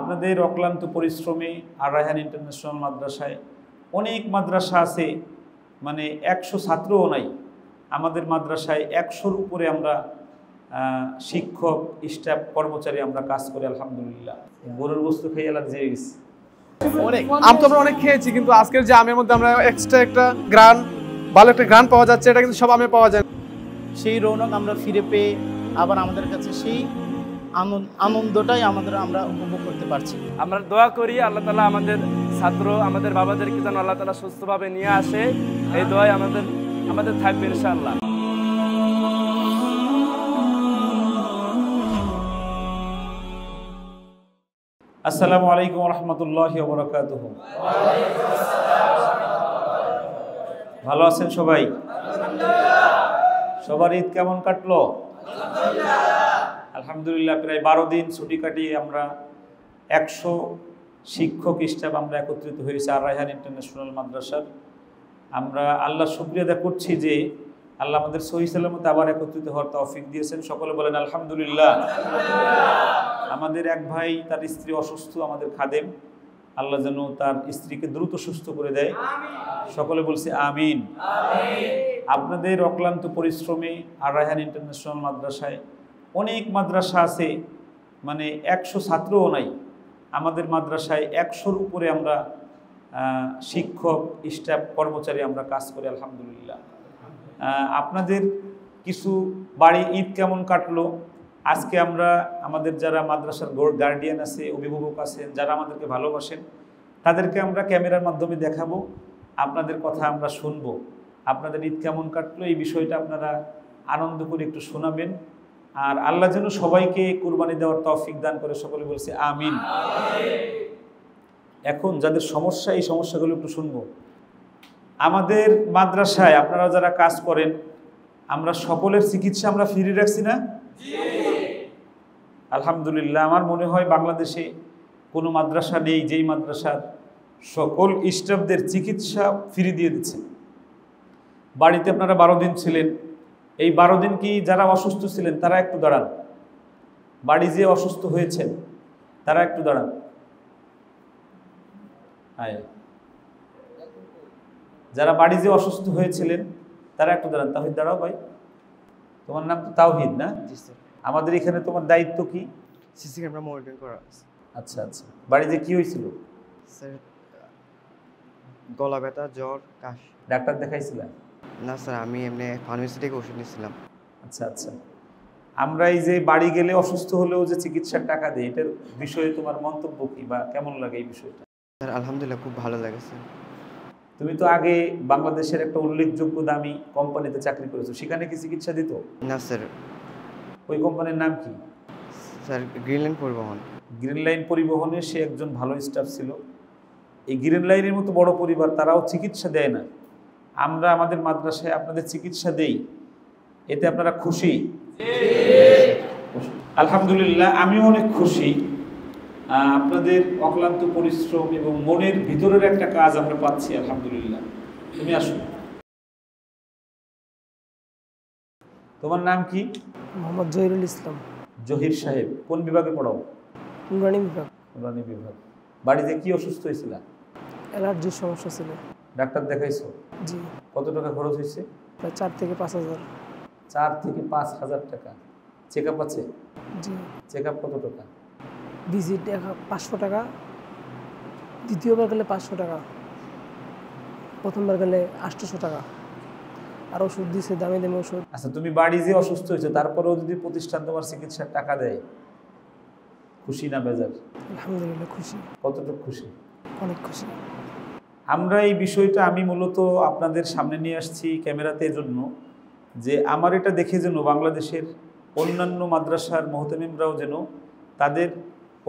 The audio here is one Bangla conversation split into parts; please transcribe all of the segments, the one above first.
আপনাদের অক্লান্ত পরিশ্রমে আর রায়হান ইন্টারন্যাশনাল মাদ্রাসায় অনেক মাদ্রাসা আছে, মানে 100 ছাত্রও নাই। আমাদের মাদ্রাসায় 100-র উপরে আমরা শিক্ষক, স্টাফ, কর্মচারী আমরা কাজ করি। আলহামদুলিল্লাহ। গরুর গোশত খেয়ে অ্যালার্জি হয়ে গেছে। আম তো আমরা অনেক খেয়েছি, কিন্তু আজকের যে আমের মধ্যে আমরা এক্সট্রা একটা ভালো একটা গ্রান পাওয়া যাচ্ছে, এটা কিন্তু সব আমে পাওয়া যায়। সেই রৌনক আমরা ফিরে পেয়ে আবার আমাদের কাছে সেই আনন্দটাই আমরা উপভোগ করতে পারছি। আমরা দোয়া করি আল্লাহ তাআলা আমাদের ছাত্র, আমাদের বাবাদেরকে যেন আল্লাহ তাআলা সুস্থভাবে নিয়ে আসে, এই দোয়াই আমাদের থাকবে ইনশাআল্লাহ। আসসালামু আলাইকুম ওয়া রাহমাতুল্লাহি ওয়া বারাকাতুহু। ভালো আছেন সবাই? সবার ঈদ কেমন কাটলো? আলহামদুলিল্লাহ। প্রায় 12 দিন ছুটি কাটিয়ে আমরা 100 শিক্ষক স্টাফ আমরা একত্রিত হয়েছি আর রায়হান ইন্টারন্যাশনাল মাদ্রাসার। আমরা আল্লাহর শুকরিয়া আদায় করছি যে আল্লাহ আমাদের সহি সালামতে আবার একত্রিত হওয়ার তৌফিক দিয়েছেন। সকলে বলেন আলহামদুলিল্লাহ। আমাদের এক ভাই, তার স্ত্রী অসুস্থ, আমাদের খাদেম, আল্লাহ যেন তার স্ত্রীকে দ্রুত সুস্থ করে দেয়। সকলে বলছে আমিন। আপনাদের অক্লান্ত পরিশ্রমে আর রায়হান ইন্টারন্যাশনাল মাদ্রাসায় অনেক মাদ্রাসা আছে, মানে 100 ছাত্রও নাই। আমাদের মাদ্রাসায় 100-র উপরে আমরা শিক্ষক, স্টাফ, কর্মচারী আমরা কাজ করি। আলহামদুলিল্লাহ। আপনাদের কিছু বাড়ি ঈদ কেমন কাটলো? আজকে আমরা আমাদের যারা মাদ্রাসার গার্ডিয়ান আছে, অভিভাবক আছেন, যারা আমাদেরকে ভালোবাসেন, তাদেরকে আমরা ক্যামেরার মাধ্যমে দেখাবো, আপনাদের কথা আমরা শুনবো। আপনাদের ঈদ কেমন কাটলো এই বিষয়টা আপনারা আনন্দ করে একটু শোনাবেন। আর আল্লাহ যেন সবাইকে কুরবানি দেওয়ার তৌফিক দান করে। সকলে বলছে আমিন। এখন যাদের সমস্যা, এই সমস্যাগুলো একটু শুনবো। আমাদের মাদ্রাসায় আপনারা যারা কাজ করেন, আমরা সকলের চিকিৎসা আমরা ফ্রি রাখছি না? আলহামদুলিল্লাহ। আমার মনে হয় বাংলাদেশে কোনো মাদ্রাসা নেই যেই মাদ্রাসার সকল স্টাফদের চিকিৎসা ফ্রি দিয়ে দিচ্ছে। বাড়িতে আপনারা 12 দিন ছিলেন, এই 12 দিন কি যারা অসুস্থ ছিলেন তারা একটু দাঁড়ান। বাড়ি যে অসুস্থ হয়েছেন তারা একটু দাঁড়ান। যারা বাড়ি যে অসুস্থ হয়েছিলেন তারা একটু দাঁড়ান। তাওহিদ, দাঁড়াও ভাই। তোমার নাম তো তাওহিদ না? আমাদের এখানে তোমার দায়িত্ব কি? সিসি ক্যামেরা মনিটরিং করা। আচ্ছা আচ্ছা। বাড়িতে কি হয়েছিল? স্যার, গলা ব্যথা, জ্বর, কাশ। ডাক্তার দেখাইছিলা? না স্যার, আমি এমনি ফার্মেসি থেকে ওষুধ নিয়েছিলাম। আচ্ছা আচ্ছা। আমরা এই যে বাড়ি গেলে অসুস্থ হলেও যে চিকিৎসার টাকা দেয়, এটার বিষয়ে তোমার মন্তব্য কি বা কেমন লাগে এই বিষয়টা? স্যার আলহামদুলিল্লাহ, খুব ভালো লেগেছে। তুমি তো আগে বাংলাদেশের একটা উল্লেখযোগ্য দামি কোম্পানিতে চাকরি করেছো, সেখানে কি চিকিৎসা দিত? না স্যার। ওই কোম্পানির নাম কি? স্যার গ্রিন লাইন পরিবহন। গ্রিন লাইন পরিবহনে সে একজন ভালো স্টাফ ছিল। এই গ্রিন লাইনের মতো বড় পরিবার, তারাও চিকিৎসা দেয় না। আমরা আমাদের মাদ্রাসায় আপনাদের চিকিৎসা দেই, এতে আপনারা খুশি? আলহামদুলিল্লাহ, আমিও অনেক খুশি। আপনাদের অক্লান্ত পরিশ্রম এবং মনের ভিতরের একটা কাজ আমরা পাচ্ছি। আলহামদুলিল্লাহ। তুমি আসো। তোমার নাম কি? মোহাম্মদ জহিরুল ইসলাম। জহির সাহেব, কোন বিভাগে পড়াও? নুরানি বিভাগ। নুরানি বিভাগ। বাড়িতে কি অসুস্থ হয়েছিল? অ্যালার্জির সমস্যা ছিল। ডাক্তার দেখাইছো? জি। কত টাকা খরচ হয়েছে? প্রায় 4 থেকে 5 হাজার। 4 থেকে 5 হাজার টাকা। চেক আপ আছে? জি। চেক আপ কত টাকা? ভিজিট 500 টাকা, দ্বিতীয়বার গেলে 500 টাকা, প্রথমবার গেলে 800 টাকা। আর ওষুধ দিছে, দামি দামি ওষুধ। আচ্ছা, তুমি বাড়ি যে অসুস্থ হয়েছে তারপরেও যদি প্রতিষ্ঠান তোমার চিকিৎসার টাকা দেয়, খুশি না বেজার? আলহামদুলিল্লাহ খুশি। কতটুকু খুশি? অনেক খুশি। আমরা এই বিষয়টা আমি মূলত আপনাদের সামনে নিয়ে আসছি ক্যামেরাতে এজন্য যে আমার এটা দেখে যেন বাংলাদেশের অন্যান্য মাদ্রাসার মুহতামিমরাও যেন তাদের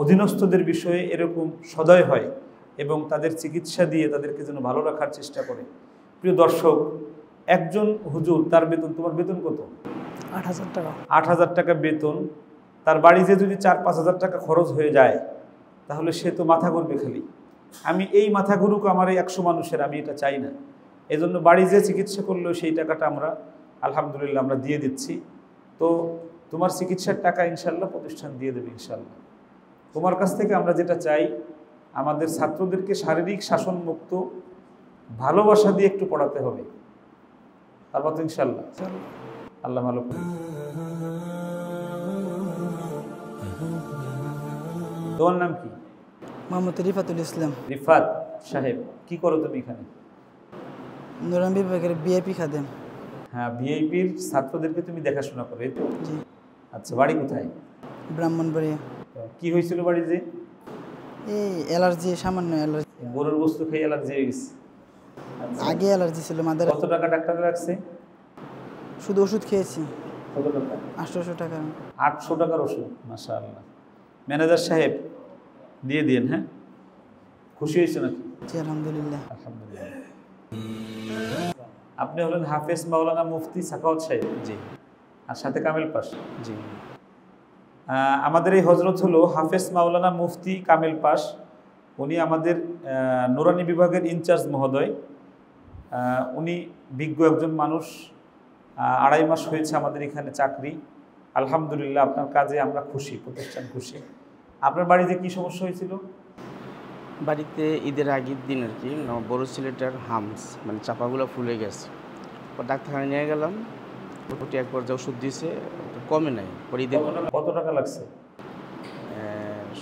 অধীনস্থদের বিষয়ে এরকম সদয় হয় এবং তাদের চিকিৎসা দিয়ে তাদেরকে যেন ভালো রাখার চেষ্টা করে। প্রিয় দর্শক, একজন হুজুর, তার বেতন, তোমার বেতন কত? 8,000 টাকা। 8,000 টাকা বেতন। তার বাড়িতে যদি 4-5 হাজার টাকা খরচ হয়ে যায় তাহলে সে তো মাথা করবে খালি। আমি এই মাথা গুরুকে আমার এই 100 মানুষের আমি এটা চাই না। এজন্য বাড়ি যে চিকিৎসা করলেও সেই টাকাটা আমরা আলহামদুলিল্লাহ আমরা দিয়ে দিচ্ছি। তো তোমার চিকিৎসার টাকা ইনশাল্লাহ প্রতিষ্ঠান দিয়ে দেবে ইনশাল্লাহ। তোমার কাছ থেকে আমরা যেটা চাই, আমাদের ছাত্রদেরকে শারীরিক শাসনমুক্ত ভালোবাসা দিয়ে একটু পড়াতে হবে। তারপর তো ইনশাল্লাহ আল্লাহ ভালো করবে। তোমার নাম কি? মোহাম্মদ রিফাতুল ইসলাম। রিফাত সাহেব, কি করো তুমি এখানে? নুরান বিভাগের বিআইপি খাদেম। হ্যাঁ, ভিআইপির ছাত্রদেরকে তুমি দেখাশোনা করো, এই তো? জি। আচ্ছা, বাড়ি কোথায়? ব্রাহ্মণবাড়িয়া। কি হয়েছিল বাড়িতে? এই অ্যালার্জি, সামান্য অ্যালার্জি। গরুর বস্তু খেয়ে অ্যালার্জি হয়ে গেছে? আগে অ্যালার্জি ছিল মাদার। কত টাকা ডাক্তারে লাগছে? শুধু ওষুধ খেয়েছি। কত টাকা? 800 টাকা। 800 টাকার ওষুধ, মাশাআল্লাহ। ম্যানেজার সাহেব দিয়ে দিন। হ্যাঁ, খুশি হয়েছে নাকি? জি আলহামদুলিল্লাহ। আলহামদুলিল্লাহ। আপনি হলেন হাফেজ মাওলানা মুফতি সাখাওয়াত সাহেব। জি। আর সাথে কামেল পাশ। জি। আমাদের এই হজরত হলো হাফেজ মাওলানা মুফতি কামেল পাশ। উনি আমাদের নুরানি বিভাগের ইনচার্জ মহোদয়। উনি বিজ্ঞ একজন মানুষ। 2.5 মাস হয়েছে আমাদের এখানে চাকরি। আলহামদুলিল্লাহ, আপনার কাজে আমরা খুশি, প্রতিষ্ঠান খুশি। আপনার বাড়িতে কি সমস্যা হয়েছিল? বাড়িতে ঈদের আগের দিন আর কি বড় ছেলেটার হামস, মানে চাপাগুলো ফুলে গেছে। ডাক্তারখানায় নিয়ে গেলাম, ওটি এক পর্যায়ে ওষুধ দিয়েছে, কমে নাই। পরে ঈদের কত টাকা লাগছে?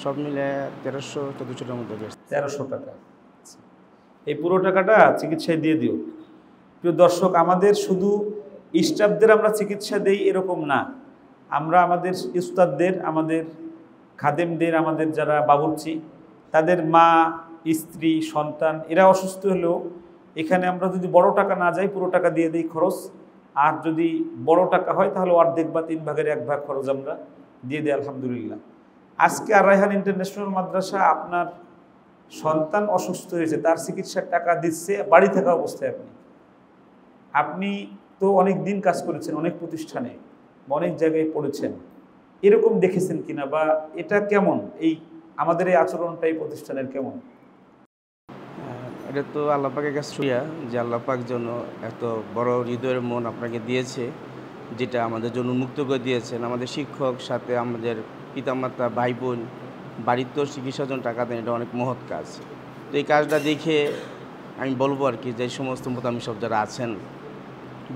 সব মিলে 1300-1400 টাকার মধ্যে গেছে। 1300 টাকা। এই পুরো টাকাটা চিকিৎসায় দিয়ে দিও। প্রিয় দর্শক, আমাদের শুধু স্টাফদের আমরা চিকিৎসা দেই এরকম না, আমরা আমাদের উস্তাদদের, আমাদের খাদেমদের, আমাদের যারা বাবুর্চি, তাদের মা, স্ত্রী, সন্তান এরা অসুস্থ হলেও এখানে আমরা যদি বড় টাকা না যাই, পুরো টাকা দিয়ে দিই খরচ। আর যদি বড় টাকা হয় তাহলে অর্ধেক বা 3 ভাগের 1 ভাগ খরচ আমরা দিয়ে দিই। আলহামদুলিল্লাহ। আজকে আর রায়হান ইন্টারন্যাশনাল মাদ্রাসা আপনার সন্তান অসুস্থ হয়েছে, তার চিকিৎসার টাকা দিচ্ছে বাড়ি থাকা অবস্থায়। আপনি তো অনেক দিন কাজ করেছেন, অনেক প্রতিষ্ঠানে, অনেক জায়গায় পড়েছেন, এরকম দেখেছেন কিনা, বা এটা কেমন, এই আমাদের এই আচরণটা এই প্রতিষ্ঠানের কেমন? এটা তো আল্লাহ পাকের কাছে শুকরিয়া যে আল্লাহ পাক জন্য এত বড় হৃদয়ের মন আপনাকে দিয়েছে, যেটা আমাদের জন্য উন্মুক্ত করে দিয়েছেন। আমাদের শিক্ষক, সাথে আমাদের পিতামাতা, ভাই বোন, বাড়ির তো চিকিৎসার জন্য টাকা দেন, এটা অনেক মহৎ কাজ। তো এই কাজটা দেখে আমি বলবো আর কি, যে সমস্ত মোতামি সব যারা আছেন,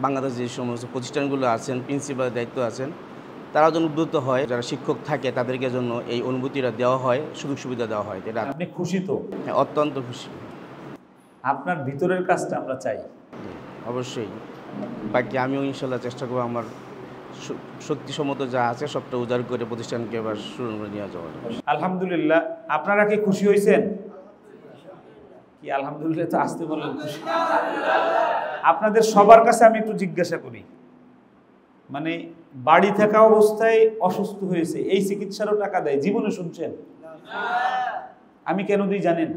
বাংলাদেশ যে সমস্ত প্রতিষ্ঠানগুলো আছেন, প্রিন্সিপালের দায়িত্ব আছেন, তারা যেন উদ্বুদ্ধ হয়, যারা শিক্ষক থাকে তাদেরকে জন্য এই অনুভূতিটা দেওয়া হয়, সুযোগ সুবিধা দেওয়া হয়। এটা আপনি খুশি তো? হ্যাঁ, অত্যন্ত খুশি। আপনার ভিতরের কাজটা আমরা চাই। অবশ্যই। বাকি আমিও ইনশাল্লাহ চেষ্টা করবো আমার শক্তিসম্মত যা আছে সবটা উজাড় করে প্রতিষ্ঠানকে এবার শুরু করে নিয়ে যাওয়ার। আলহামদুলিল্লাহ। আপনারা কি খুশি হয়েছেন? কি আলহামদুলিল্লাহ তো আসতে বললেন খুশি। আপনাদের সবার কাছে আমি একটু জিজ্ঞাসা করি, মানে বাড়ি থাকা অবস্থায় অসুস্থ হয়েছে, এই চিকিৎসারও টাকা দেয়? জীবনে শুনছেন? আমি কেন দিই জানেন?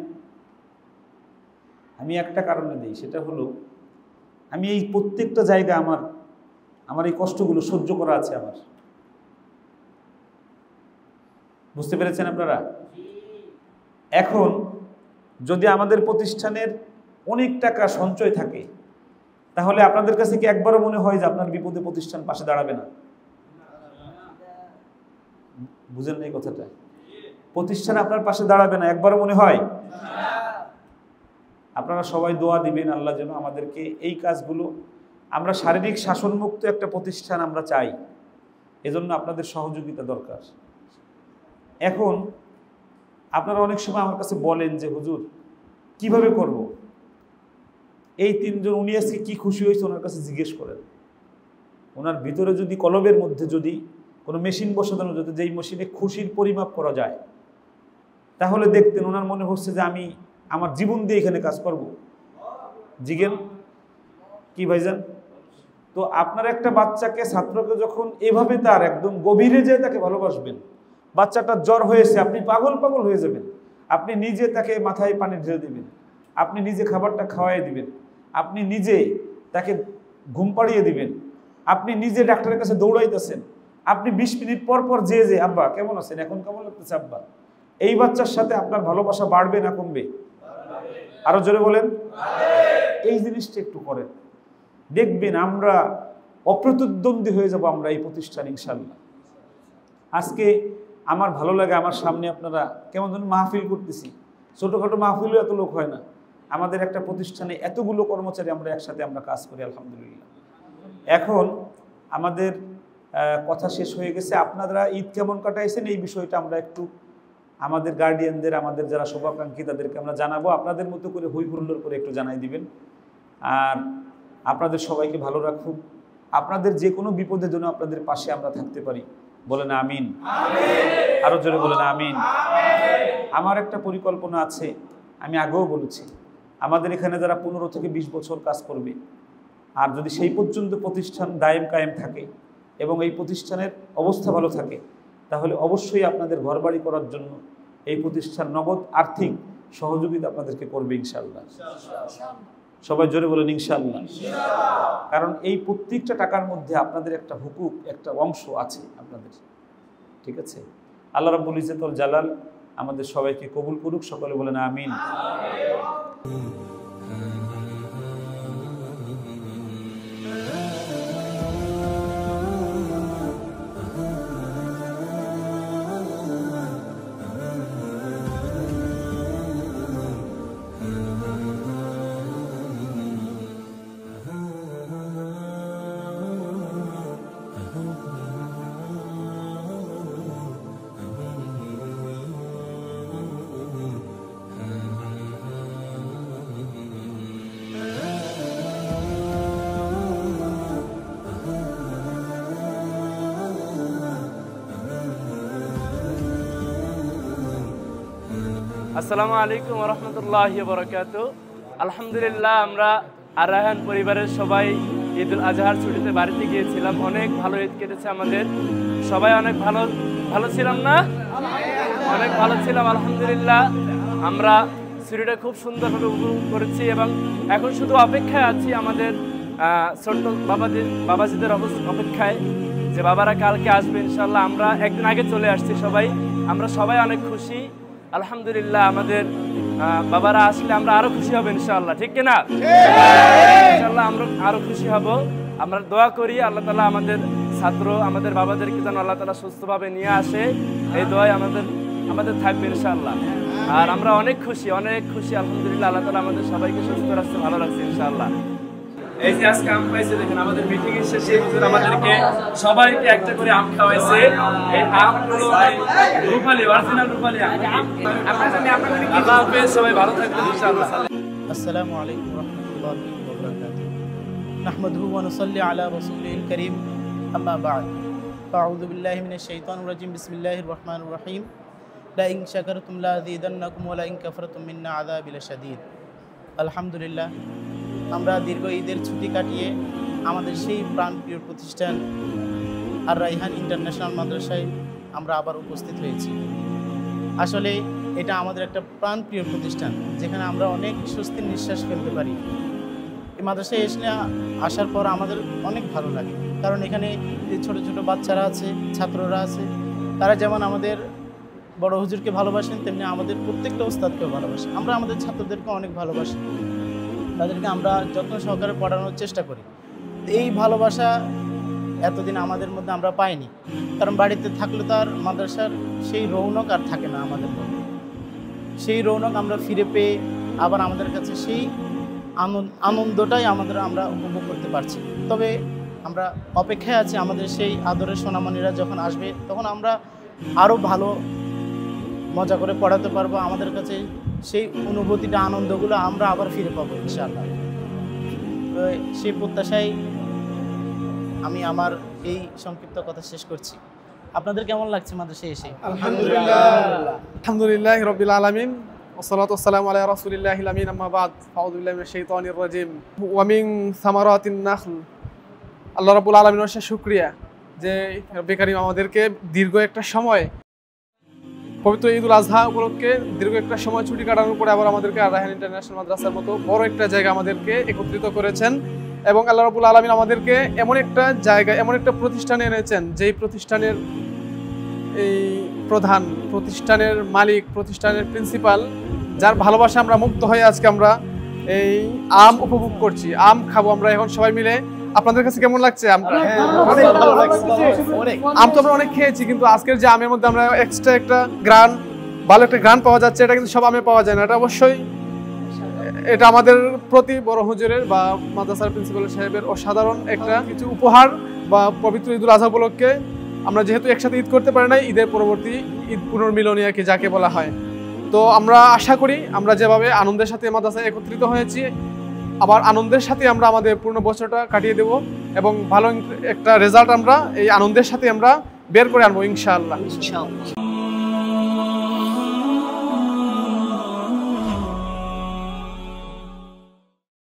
আমি একটা কারণে দিই, সেটা হলো আমি এই প্রত্যেকটা জায়গা আমার এই কষ্টগুলো সহ্য করা আছে আমার। বুঝতে পেরেছেন আপনারা? এখন যদি আমাদের প্রতিষ্ঠানের অনেক টাকা সঞ্চয় থাকে, তাহলে আপনাদের কাছে কি একবারও মনে হয় যে আপনার বিপদে প্রতিষ্ঠান পাশে দাঁড়াবে না? বুঝেন না এই কথাটা? প্রতিষ্ঠান আপনার পাশে দাঁড়াবে না একবারও মনে হয়? আপনারা সবাই দোয়া দিবেন আল্লাহ যেন আমাদেরকে এই কাজগুলো, আমরা শারীরিক শাসনমুক্ত একটা প্রতিষ্ঠান আমরা চাই, এজন্য আপনাদের সহযোগিতা দরকার। এখন আপনারা অনেক সময় আমার কাছে বলেন যে হুজুর কিভাবে করব? এই 3 জন উনি আজকে কি খুশি হয়েছে ওনার কাছে জিজ্ঞেস করেন। ওনার ভিতরে যদি কলবের মধ্যে যদি কোনো মেশিন বসানো যেত, যেই মেশিনে খুশির পরিমাপ করা যায়, তাহলে দেখতেন ওনার মনে হচ্ছে যে আমি আমার জীবন দিয়ে এখানে কাজ করব। জিজ্ঞেন কি ভাইজান? তো আপনার একটা বাচ্চাকে, ছাত্রকে যখন এভাবে তার একদম গভীরে যেয়ে তাকে ভালোবাসবেন, বাচ্চাটার জ্বর হয়েছে, আপনি পাগল পাগল হয়ে যাবেন, আপনি নিজে তাকে মাথায় পানি ঢেলে দেবেন, আপনি নিজে খাবারটা খাওয়াই দিবেন, আপনি নিজে তাকে ঘুম পাড়িয়ে দিবেন, আপনি নিজে ডাক্তারের কাছে দৌড়াইতেছেন, আপনি 20 মিনিট পর পর যে আব্বা কেমন আছেন, এখন কেমন লাগতেছে আব্বা, এই বাচ্চার সাথে আপনার ভালোবাসা বাড়বে না কমবে? আরো জোরে বলেন। এই জিনিসটা একটু করেন, দেখবেন আমরা অপ্রতিদ্বন্দ্বী হয়ে যাব আমরা এই প্রতিষ্ঠান ইনশাল্লাহ। আজকে আমার ভালো লাগে আমার সামনে আপনারা কেমন ধরুন মাহফিল করতেছি। ছোটোখাটো মাহফিলও এত লোক হয় না। আমাদের একটা প্রতিষ্ঠানে এতগুলো কর্মচারী আমরা একসাথে আমরা কাজ করি আলহামদুলিল্লাহ। এখন আমাদের কথা শেষ হয়ে গেছে। আপনারা ঈদ কেমন কাটাইছেন এই বিষয়টা আমরা একটু আমাদের গার্ডিয়ানদের, আমাদের যারা শুভাকাঙ্ক্ষী তাদেরকে আমরা জানাবো। আপনাদের মতো করে হই হুল্লোড় করে একটু জানাই দিবেন। আর আপনাদের সবাইকে ভালো রাখুন। আপনাদের যে কোনো বিপদের জন্য আপনাদের পাশে আমরা থাকতে পারি, বলেন আমিন। আরো জোরে বলেন আমিন। আমার একটা পরিকল্পনা আছে, আমি আগেও বলেছি, আমাদের এখানে যারা 15 থেকে 20 বছর কাজ করবে, আর যদি সেই পর্যন্ত প্রতিষ্ঠান দায়েম কায়েম থাকে এবং এই প্রতিষ্ঠানের অবস্থা ভালো থাকে, তাহলে অবশ্যই আপনাদের ঘরবাড়ি করার জন্য এই প্রতিষ্ঠান নগদ আর্থিক সহযোগিতা আপনাদেরকে করবে ইনশাআল্লাহ। সবাই জোরে বলেন ইনশাআল্লাহ। কারণ এই প্রত্যেকটা টাকার মধ্যে আপনাদের একটা হুকুক, একটা অংশ আছে আপনাদের, ঠিক আছে? আল্লাহ রাব্বুল ইজ্জতুল জালাল আমাদের সবাইকে কবুল করুক। সকলে বলেন আমিন। আসসালামু আলাইকুম ওয়া রাহমাতুল্লাহি ওয়া বারাকাতুহু। আলহামদুলিল্লাহ, আমরা আর রায়হান পরিবারের সবাই ঈদুল আজহার ছুটিতে বাড়িতে গিয়েছিলাম। অনেক ভালো ঈদ কেটেছে আমাদের। সবাই অনেক ভালো ছিলাম না? অনেক ভালো ছিলাম আলহামদুলিল্লাহ। আমরা ছুটিটা খুব সুন্দরভাবে উপভোগ করেছি এবং এখন শুধু অপেক্ষায় আছি আমাদের ছোট্ট বাবাজিদের অপেক্ষায় যে বাবারা কালকে আসবে ইনশাল্লাহ। আমরা একদিন আগে চলে আসছি সবাই। আমরা সবাই অনেক খুশি আলহামদুলিল্লাহ। আমাদের বাবারা আসলে আমরা আরো খুশি হব ইনশাআল্লাহ, ঠিক কিনা? ইনশাআল্লাহ আমরা আরো খুশি হব। আমরা দোয়া করি আল্লাহ তাআলা আমাদের ছাত্র, আমাদের বাবাদেরকে যেন আল্লাহ তাআলা সুস্থভাবে নিয়ে আসে, এই দোয়াই আমাদের থাকবে ইনশাআল্লাহ। আর আমরা অনেক খুশি আলহামদুলিল্লাহ। আল্লাহ তাআলা আমাদের সবাইকে সুস্থ রাখতে, ভালো রাখছে ইনশাআল্লাহ। এই যে আজকে আম পাইছে দেখেন, আমাদের মিটিং এর শেষে হুজুর আমাদেরকে সবাইকে একটা করে আম খাওয়াইছে। এই আমগুলো রূপালী, অরিজিনাল রূপালী আম। আল্লাহ হাফেজ, সবাই ভালো থাকবেন ইনশাআল্লাহ। আসসালামু আলাইকুম ওয়া রাহমাতুল্লাহি ওয়া বারাকাতুহু। নাহমাদুহু ওয়া নুসাল্লি আলা রাসূলিল কারীম, আম্মা বা'দ। আউযু বিল্লাহি মিনাশ শাইতানির রাজীম। বিসমিল্লাহির রহমানির রহিম। লা ইন শাকারতুম লা আযীদান্নাকুম ওয়া লা ইন কাফারতুম মিন্না আযাবি লাশাদীদ। আলহামদুলিল্লাহ, আমরা দীর্ঘ ঈদের ছুটি কাটিয়ে আমাদের সেই প্রাণপ্রিয় প্রতিষ্ঠান আর রায়হান ইন্টারন্যাশনাল মাদ্রাসায় আমরা আবার উপস্থিত হয়েছি। আসলে এটা আমাদের একটা প্রাণপ্রিয় প্রতিষ্ঠান, যেখানে আমরা অনেক স্বস্তির নিঃশ্বাস ফেলতে পারি। এই মাদ্রাসায় আসার পর আমাদের অনেক ভালো লাগে, কারণ এখানে যে ছোট ছোট বাচ্চারা আছে, ছাত্ররা আছে, তারা যেমন আমাদের বড় হুজুরকে ভালোবাসেন, তেমনি আমাদের প্রত্যেকটা উস্তাদকেও ভালোবাসেন। আমরা আমাদের ছাত্রদেরকে অনেক ভালোবাসি, তাদেরকে আমরা যত্ন সহকারে পড়ানোর চেষ্টা করি। এই ভালোবাসা এতদিন আমাদের মধ্যে আমরা পাইনি, কারণ বাড়িতে থাকলে তো আর মাদ্রাসার সেই রৌনক আর থাকে না আমাদের মধ্যে। সেই রৌনক আমরা ফিরে পেয়ে আবার আমাদের কাছে সেই আনন্দটাই আমরা উপভোগ করতে পারছি। তবে আমরা অপেক্ষায় আছি আমাদের সেই আদরের সোনামণিরা যখন আসবে, তখন আমরা আরও ভালো মজা করে পড়াতে পারবো। আমাদের কাছে সেই অনুভূতিটা, আনন্দগুলো আমরা আবার ফিরে পাবো ইনশাআল্লাহ। তো সেই প্রত্যাশায় আমি আমার এই সংক্ষিপ্ত কথা শেষ করছি। আপনাদের কেমন লাগছে মাদ্রাসায় এসে? আলহামদুলিল্লাহ রাব্বিল আলামিন, ওয়াসসালাতু ওয়াসসালামু আলা রাসূলিল্লাহিল আমিন, আম্মা বা'দ। আউযু বিল্লাহি মিনাশ শাইতানির রাজীম। ওয়া মিন সামারাতিন নাখল। আল্লাহ রাব্বুল আলামিনের অশেষ শুকরিয়া যে রব্বে কারীম আমাদেরকে দীর্ঘ একটা সময়, পবিত্র ঈদুল আজহা উপলক্ষে দীর্ঘ একটা সময় ছুটি কাটানোর পরে আবার আমাদেরকে আর রায়হান ইন্টারন্যাশনাল মাদ্রাসার মতো বড় একটা জায়গা আমাদেরকে একত্রিত করেছেন। এবং আল্লাহ রাব্বুল আলামিন আমাদেরকে এমন একটা জায়গায়, এমন একটা প্রতিষ্ঠানে এনেছেন, যেই প্রতিষ্ঠানের এই প্রধান, প্রতিষ্ঠানের মালিক, প্রতিষ্ঠানের প্রিন্সিপাল, যার ভালোবাসা আমরা মুক্ত হয়ে আজকে আমরা এই আম উপভোগ করছি, আম খাবো আমরা এখন সবাই মিলে। আপনাদের কাছে কেমন লাগছে? আম তো আমরা অনেক খেয়েছি, কিন্তু আজকের যে আমের মধ্যে আমরা এক্সট্রা একটা ভালো একটা গ্রান পাওয়া যাচ্ছে, এটা কিন্তু সব আমে পাওয়া যায় না। এটা অবশ্যই এটা আমাদের প্রতি বড় হুজুরের বা মাদ্রাসার প্রিন্সিপাল সাহেবের অসাধারণ একটা কিছু উপহার, বা পবিত্র ঈদুল আজহা উপলক্ষে আমরা যেহেতু একসাথে ঈদ করতে পারি নাই, ঈদের পরবর্তী ঈদ পুনর্মিলনী আর কি যাকে বলা হয়। তো আমরা আশা করি আমরা যেভাবে আনন্দের সাথে মাদ্রাসায় একত্রিত হয়েছি, আবার আনন্দের সাথে আমরা আমাদের পূর্ণ বছরটা কাটিয়ে দেব এবং ভালো একটা রেজাল্ট আমরা এই আনন্দের সাথে আমরা বের করে আনবো ইনশাআল্লাহ।